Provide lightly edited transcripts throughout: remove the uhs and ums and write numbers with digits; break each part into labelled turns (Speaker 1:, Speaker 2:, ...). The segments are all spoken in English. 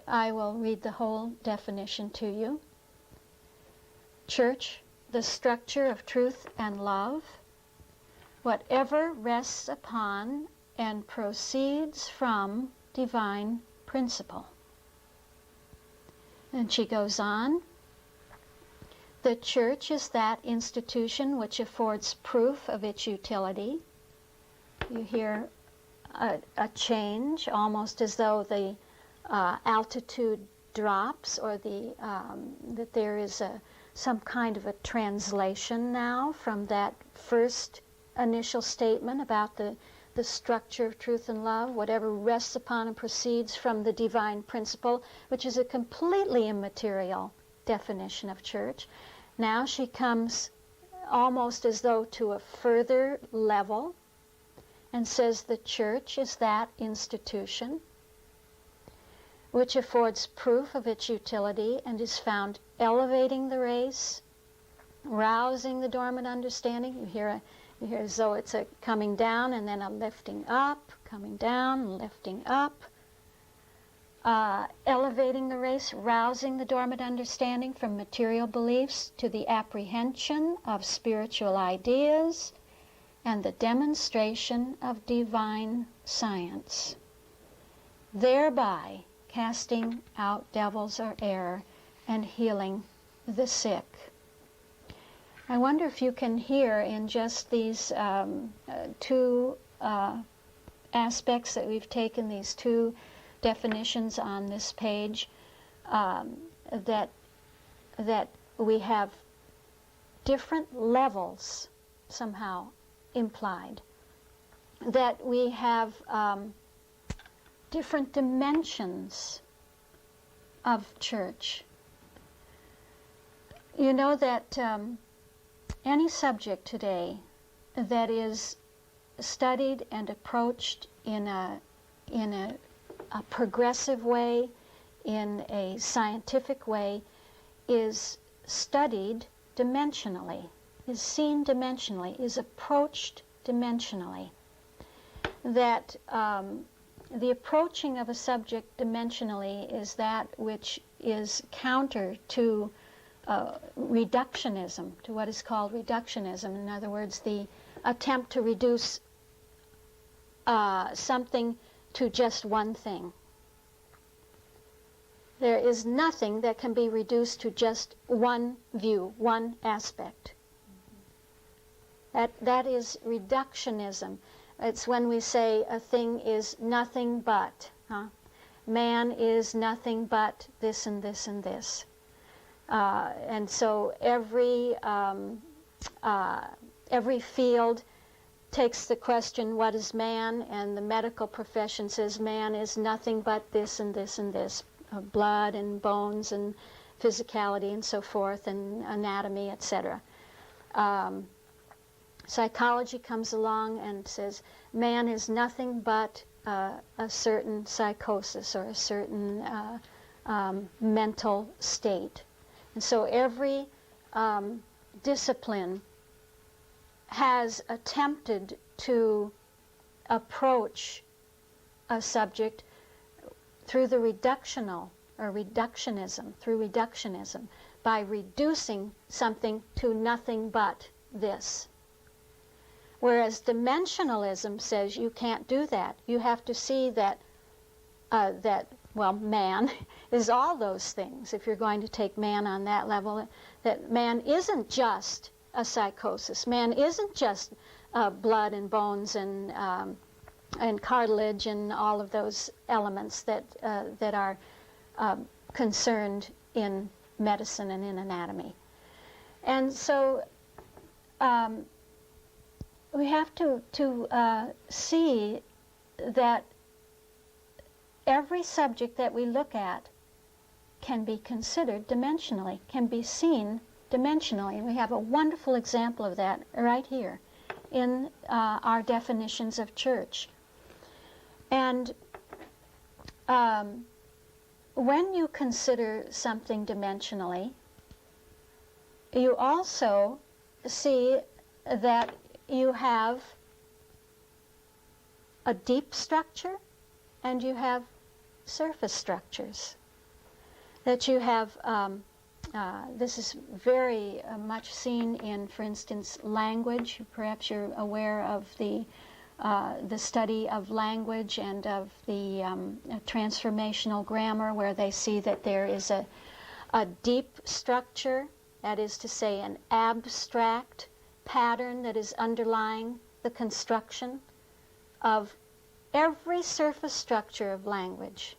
Speaker 1: I will read the whole definition to you. Church, the structure of truth and love, whatever rests upon and proceeds from divine principle. And she goes on, the church is that institution which affords proof of its utility. You hear a change, almost as though the altitude drops, or that there is some kind of a translation now from that first initial statement about the structure of truth and love, whatever rests upon and proceeds from the divine principle, which is a completely immaterial definition of church. Now she comes almost as though to a further level and says the church is that institution which affords proof of its utility and is found elevating the race, rousing the dormant understanding. You hear as though it's a coming down and then a lifting up, coming down and lifting up. Elevating the race, rousing the dormant understanding from material beliefs to the apprehension of spiritual ideas and the demonstration of divine science, thereby casting out devils or error and healing the sick. I wonder if you can hear in just these two aspects that we've taken, these two definitions on this page, that we have different levels somehow implied, that we have different dimensions of church. You know that any subject today that is studied and approached in a progressive way, in a scientific way, is studied dimensionally, is seen dimensionally, is approached dimensionally. That the approaching of a subject dimensionally is that which is counter to reductionism, to what is called reductionism. In other words, the attempt to reduce something to just one thing. There is nothing that can be reduced to just one view, one aspect. That is reductionism. It's when we say a thing is nothing but. Man is nothing but this and this and this. And so every field takes the question, what is man? And the medical profession says man is nothing but this and this and this. Blood and bones and physicality and so forth, and anatomy, etc. Psychology comes along and says man is nothing but a certain psychosis or a certain mental state. And so every discipline has attempted to approach a subject through the reductionism, through reductionism, by reducing something to nothing but this. Whereas dimensionalism says you can't do that. You have to see that, man is all those things. If you're going to take man on that level, that man isn't just a psychosis. Man isn't just blood and bones and cartilage and all of those elements that are concerned in medicine and in anatomy. And so we have to see that every subject that we look at can be considered dimensionally, can be seen dimensionally. And we have a wonderful example of that right here in our definitions of church. And when you consider something dimensionally, you also see that you have a deep structure and you have surface structures. that you have, this is very much seen in, for instance, language. Perhaps you're aware of the study of language and of the transformational grammar, where they see that there is a deep structure, that is to say an abstract pattern that is underlying the construction of every surface structure of language.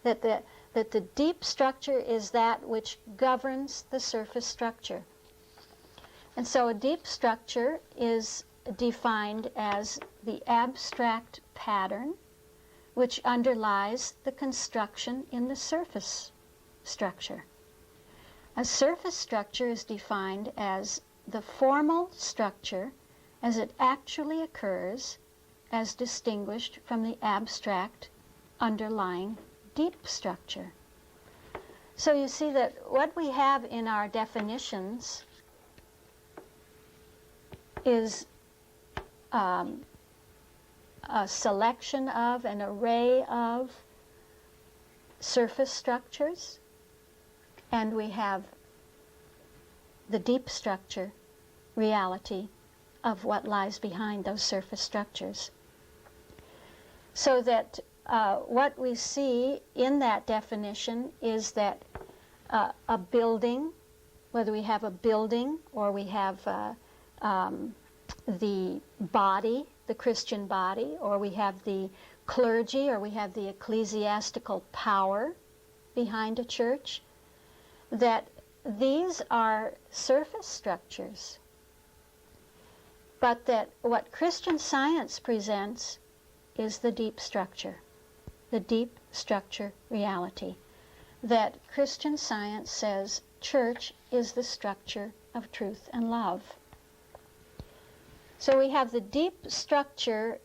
Speaker 1: That the deep structure is that which governs the surface structure. And so a deep structure is defined as the abstract pattern which underlies the construction in the surface structure. A surface structure is defined as the formal structure as it actually occurs, as distinguished from the abstract underlying deep structure. So you see that what we have in our definitions is a selection of, an array of surface structures, and we have the deep structure, reality of what lies behind those surface structures. So that what we see in that definition is that a building, whether we have a building or we have the body, the Christian body, or we have the clergy, or we have the ecclesiastical power behind a church, that these are surface structures, but that what Christian Science presents is the deep structure reality. That Christian Science says church is the structure of truth and love. So we have the deep structure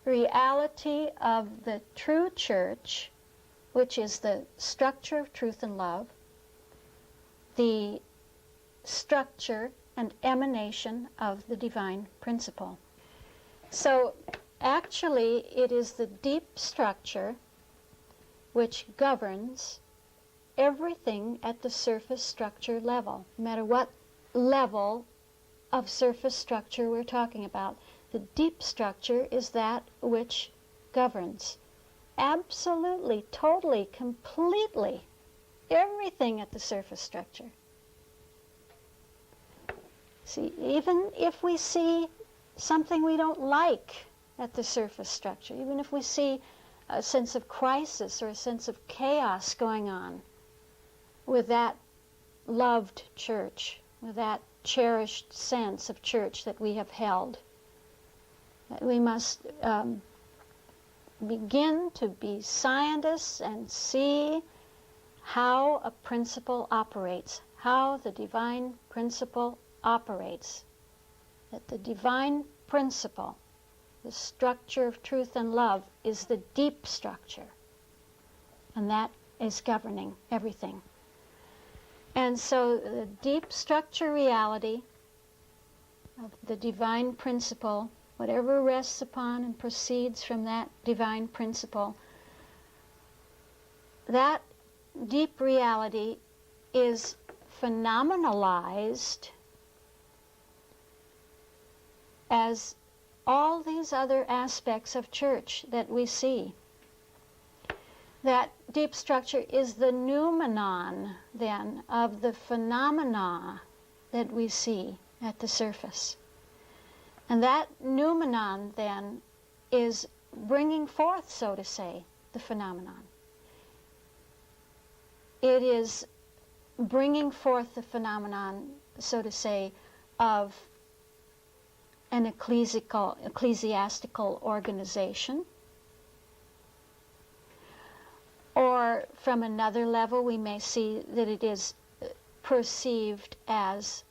Speaker 1: reality of the true church, which is the structure of truth and love, the structure and emanation of the divine principle. So actually it is the deep structure which governs everything at the surface structure level, no matter what level of surface structure we're talking about. The deep structure is that which governs absolutely, totally, completely everything at the surface structure. See, even if we see something we don't like at the surface structure, even if we see a sense of crisis or a sense of chaos going on with that loved church, with that cherished sense of church that we have held, that we must begin to be scientists and see how a principle operates, how the divine principle operates. That the divine principle, the structure of truth and love, is the deep structure, and that is governing everything. And so the deep structure reality of the divine principle, whatever rests upon and proceeds from that divine principle, that deep reality is phenomenalized as all these other aspects of church that we see. That deep structure is the noumenon, then, of the phenomena that we see at the surface. And that noumenon, then, is bringing forth, so to say, the phenomenon. It is bringing forth the phenomenon, so to say, of an ecclesiastical organization. Or from another level, we may see that it is perceived as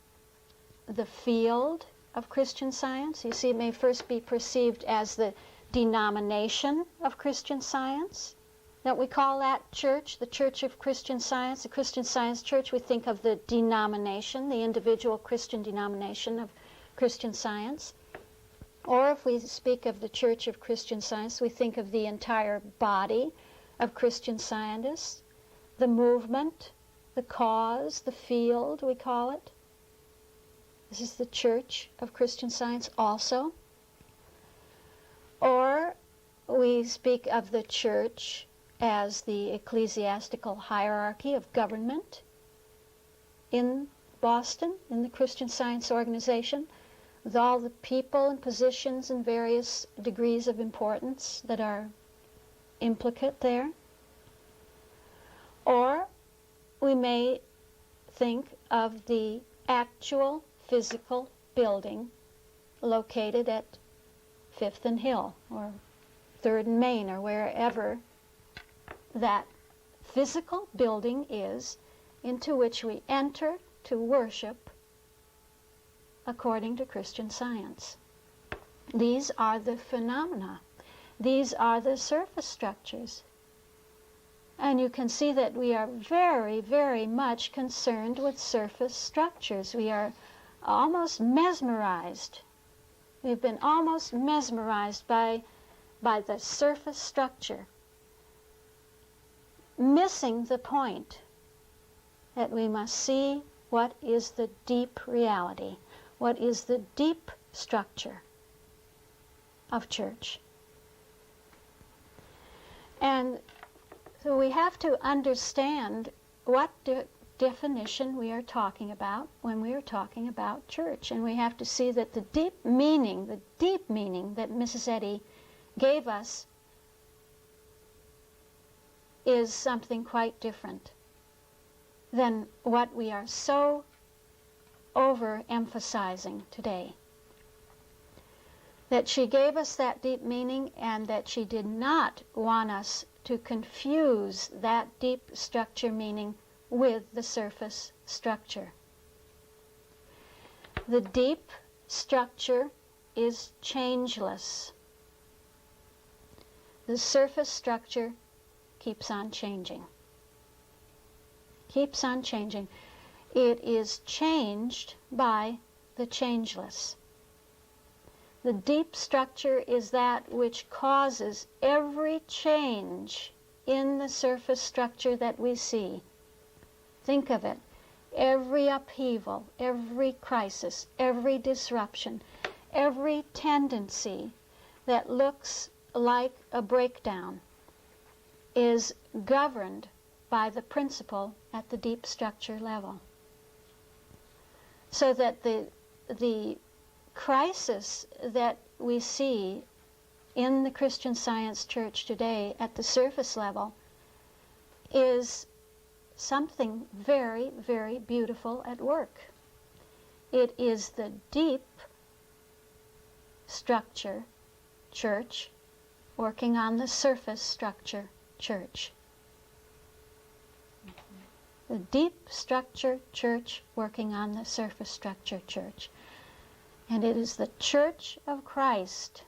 Speaker 1: the field of Christian Science. You see, it may first be perceived as the denomination of Christian Science. Don't we call that church, the Church of Christian Science, the Christian Science Church? We think of the denomination, the individual Christian denomination of Christian Science. Or if we speak of the Church of Christian Science, we think of the entire body of Christian scientists, the movement, the cause, the field, we call it. This is the Church of Christian Science also. Or we speak of the Church as the ecclesiastical hierarchy of government in Boston, in the Christian Science organization, with all the people and positions and various degrees of importance that are implicate there. Or we may think of the actual physical building located at 5th and Hill or 3rd and Main or wherever that physical building is into which we enter to worship according to Christian Science. These are the phenomena. These are the surface structures. And you can see that we are very, very much concerned with surface structures. We are almost mesmerized. We've been almost mesmerized by the surface structure, missing the point that we must see what is the deep reality, what is the deep structure of church. And so we have to understand what definition we are talking about when we are talking about church. And we have to see that the deep meaning that Mrs. Eddy gave us is something quite different than what we are so overemphasizing today. That she gave us that deep meaning, and that she did not want us to confuse that deep structure meaning with the surface structure. The deep structure is changeless. The surface structure keeps on changing. Keeps on changing. It is changed by the changeless. The deep structure is that which causes every change in the surface structure that we see. Think of it. Every upheaval, every crisis, every disruption, every tendency that looks like a breakdown is governed by the principle at the deep structure level. So that the crisis that we see in the Christian Science Church today at the surface level is something very, very beautiful at work. It is the deep structure church working on the surface structure church. The deep structure church working on the surface structure church. And it is the Church of Christ,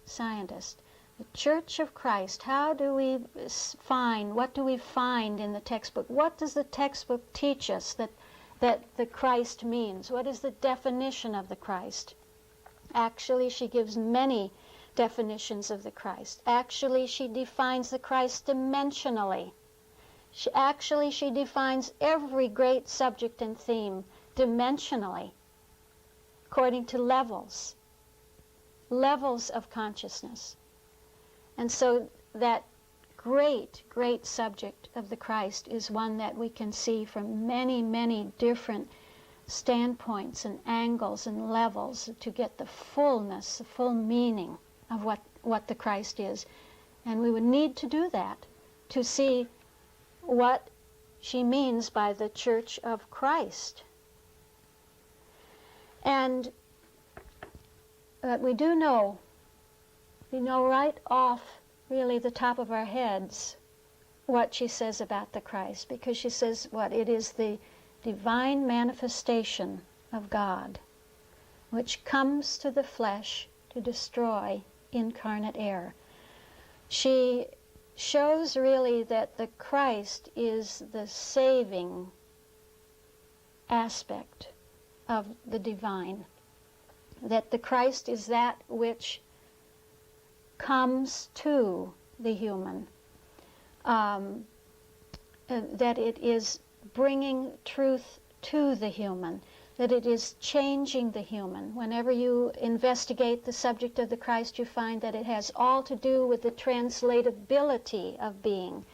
Speaker 1: scientist, the Church of Christ. How do we find, what do we find in the textbook? What does the textbook teach us that the Christ means? What is the definition of the Christ? Actually, she gives many definitions of the Christ. Actually, she defines the Christ dimensionally. She defines every great subject and theme dimensionally, according to levels of consciousness. And so that great, great subject of the Christ is one that we can see from many, many different standpoints and angles and levels to get the fullness, the full meaning of what the Christ is. And we would need to do that to see what she means by the Church of Christ. And we know right off really the top of our heads what she says about the Christ, because she says it is the divine manifestation of God which comes to the flesh to destroy incarnate error. She shows really that the Christ is the saving aspect of the divine, that the Christ is that which comes to the human. that it is bringing truth to the human, that it is changing the human. Whenever you investigate the subject of the Christ, you find that it has all to do with the translatability of being,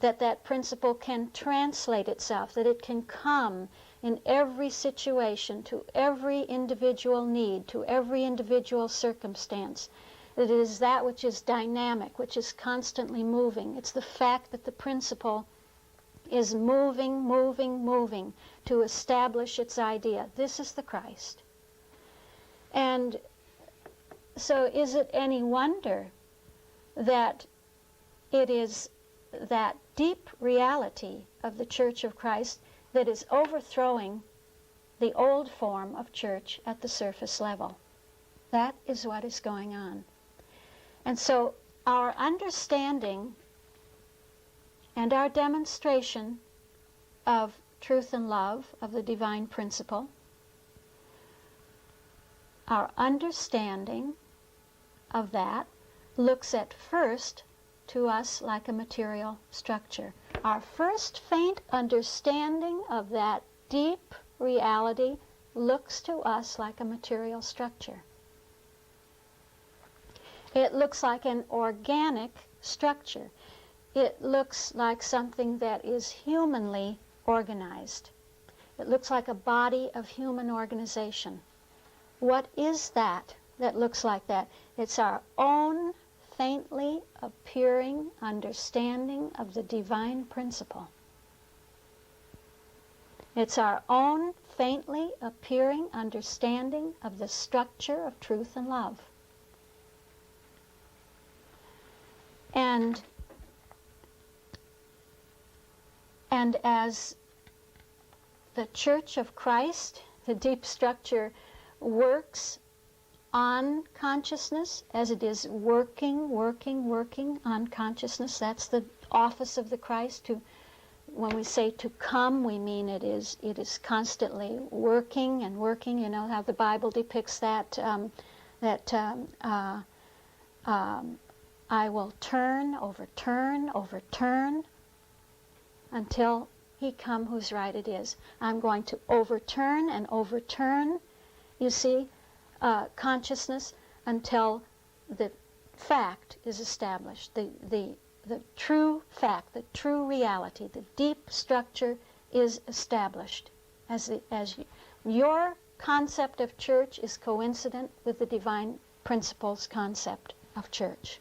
Speaker 1: that that principle can translate itself, that it can come in every situation, to every individual need, to every individual circumstance. That it is that which is dynamic, which is constantly moving. It's the fact that the principle is moving, moving, moving to establish its idea. This is the Christ. And so is it any wonder that it is that deep reality of the Church of Christ that is overthrowing the old form of church at the surface level? That is what is going on. And so our understanding and our demonstration of truth and love, of the divine principle, our understanding of that looks at first to us like a material structure. Our first faint understanding of that deep reality looks to us like a material structure. It looks like an organic structure. It looks like something that is humanly organized. It looks like a body of human organization. What is that that looks like that? It's our own faintly appearing understanding of the divine principle. It's our own faintly appearing understanding of the structure of truth and love. And as the Church of Christ, the deep structure, works on consciousness, as it is working on consciousness, that's the office of the Christ. When we say to come, we mean it is constantly working and working. You know how the Bible depicts that, I will turn, overturn, until he come whose right it is. I'm going to overturn and overturn, you see, consciousness until the fact is established. The true fact, the true reality, the deep structure is established. As your concept of church is coincident with the divine principle's concept of church.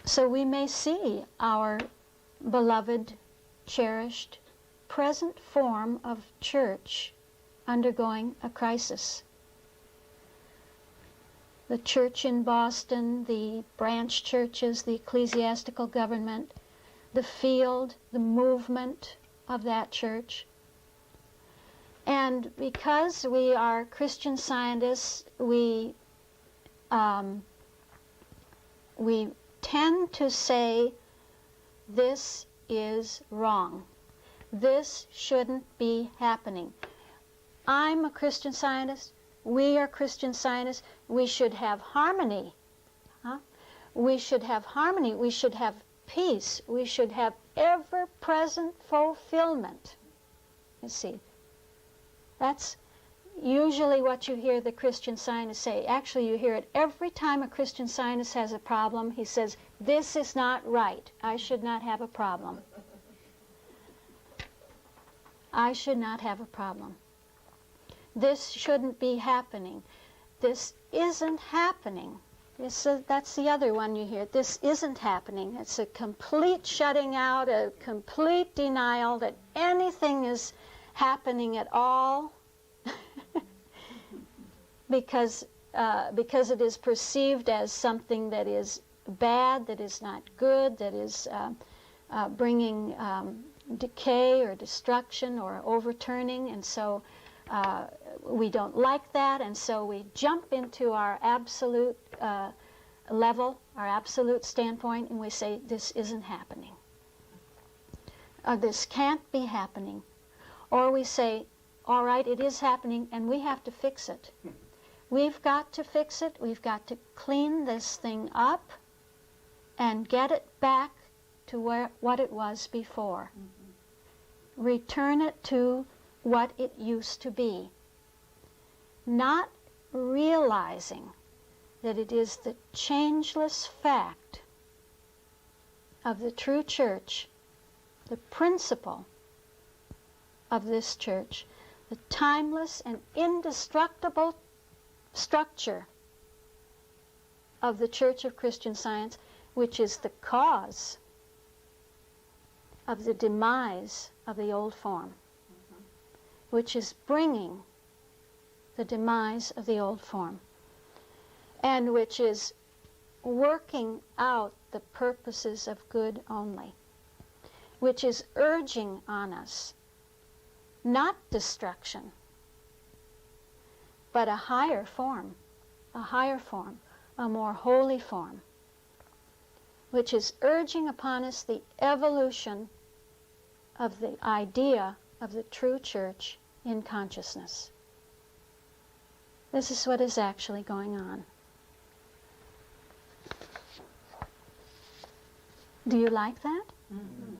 Speaker 1: So we may see our beloved, cherished, present form of church undergoing a crisis. The church in Boston, the branch churches, the ecclesiastical government, the field, the movement of that church. And because we are Christian Scientists, we tend to say, this is wrong. This shouldn't be happening. I'm a Christian Scientist. We are Christian Scientists. We should have harmony. We should have harmony. We should have peace. We should have ever-present fulfillment. You see, that's usually what you hear the Christian Scientist say. Actually, you hear it every time a Christian Scientist has a problem. He says, this is not right. I should not have a problem. I should not have a problem. This shouldn't be happening. This isn't happening. That's the other one you hear. This isn't happening. It's a complete shutting out, a complete denial that anything is happening at all. because it is perceived as something that is bad, that is not good, that is bringing decay or destruction or overturning, and so we don't like that, and so we jump into our absolute level, our absolute standpoint, and we say, this isn't happening. This can't be happening. Or we say, all right, it is happening, and we have to fix it. We've got to fix it. We've got to clean this thing up and get it back to what it was before. Return it to what it used to be. Not realizing that it is the changeless fact of the true church, the principle of this church, the timeless and indestructible structure of the Church of Christian Science, which is the cause of the demise of the old form, which is bringing the demise of the old form, and which is working out the purposes of good only, which is urging on us not destruction, but a higher form, a more holy form, which is urging upon us the evolution of the idea of the true church in consciousness. This is what is actually going on. Do you like that?
Speaker 2: Mm-hmm.